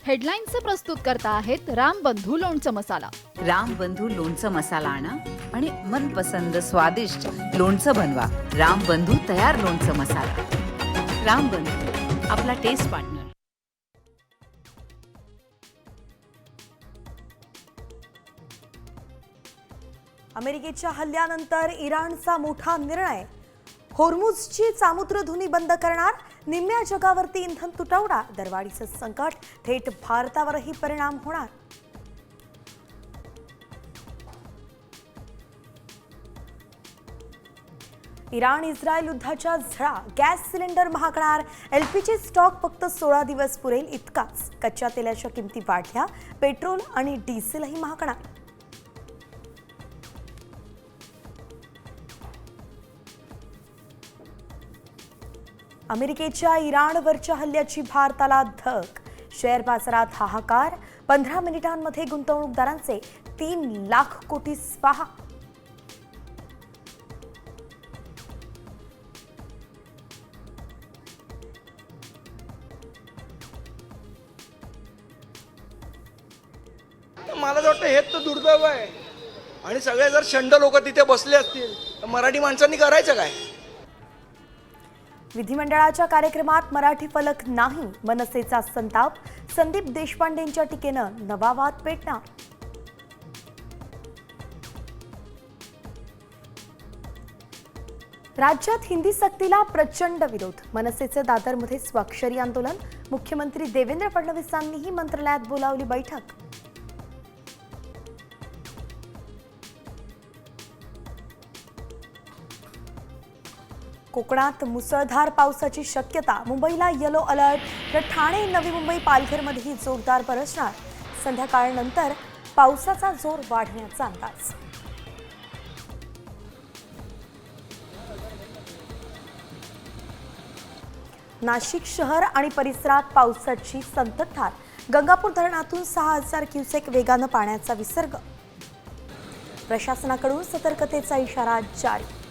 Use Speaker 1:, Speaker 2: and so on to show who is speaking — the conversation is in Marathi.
Speaker 1: हेडलाईन्सचे प्रस्तुतकर्ता आहेत रामबंधू लोणचं मसाला.
Speaker 2: रामबंधू लोणचं मसाला आणा आणि मनपसंद स्वादिष्ट लोणचं बनवा. रामबंधू तयार लोणचं मसाला. रामबंधू, आपला टेस्ट पार्टनर.
Speaker 3: अमेरिकेच्या हल्ल्यानंतर इराणचा मोठा निर्णय. होर्मुझची सामुद्रधुनी बंद करणार. निम्म्या जगावरती इंधन तुटवडा. दरवाढीचं संकट थेट भारतावरही परिणाम होणार. इराण इस्रायल युद्धाच्या झळा. गॅस सिलेंडर महागणार. एलपीजी स्टॉक फक्त 16 दिवस पुरेल इतकाच. कच्च्या तेलाच्या किमती वाढल्या. पेट्रोल आणि डिझेलही महागणार. अमेरिकेच्या इराणवरच्या हल्ल्याची भारताला धक. शेअर बाजारात हाहाकार. 15 मिनिटांमध्ये गुंतवणूकदारांचे 3 लाख कोटी स्वाहा.
Speaker 4: मला तर वाटतं हेच तर दुर्दैव आहे. आणि सगळे जर शंड लोक तिथे बसले असतील तर मराठी माणसांनी करायचं काय?
Speaker 3: विधिमंडळाच्या कार्यक्रमात मराठी फलक नाही. मनसेचा संताप. संदीप देशपांडेंच्या टीकेनं नवा वाद पेटणार. राज्यात हिंदी सक्तीला प्रचंड विरोध. मनसेचे दादरमध्ये स्वाक्षरी आंदोलन. मुख्यमंत्री देवेंद्र फडणवीसांनीही मंत्रालयात बोलावली बैठक. कोकणात मुसळधार पावसाची शक्यता. मुंबईला येलो अलर्ट. तर ठाणे, नवी मुंबई, पालघरमध्येही जोरदार बरसणार. संध्याकाळनंतर पावसाचा जोर वाढण्याचा अंदाज. नाशिक शहर आणि परिसरात पावसाची संततधार. गंगापूर धरणातून 6000 क्युसेक वेगानं पाण्याचा विसर्ग. प्रशासनाकडून सतर्कतेचा इशारा जारी.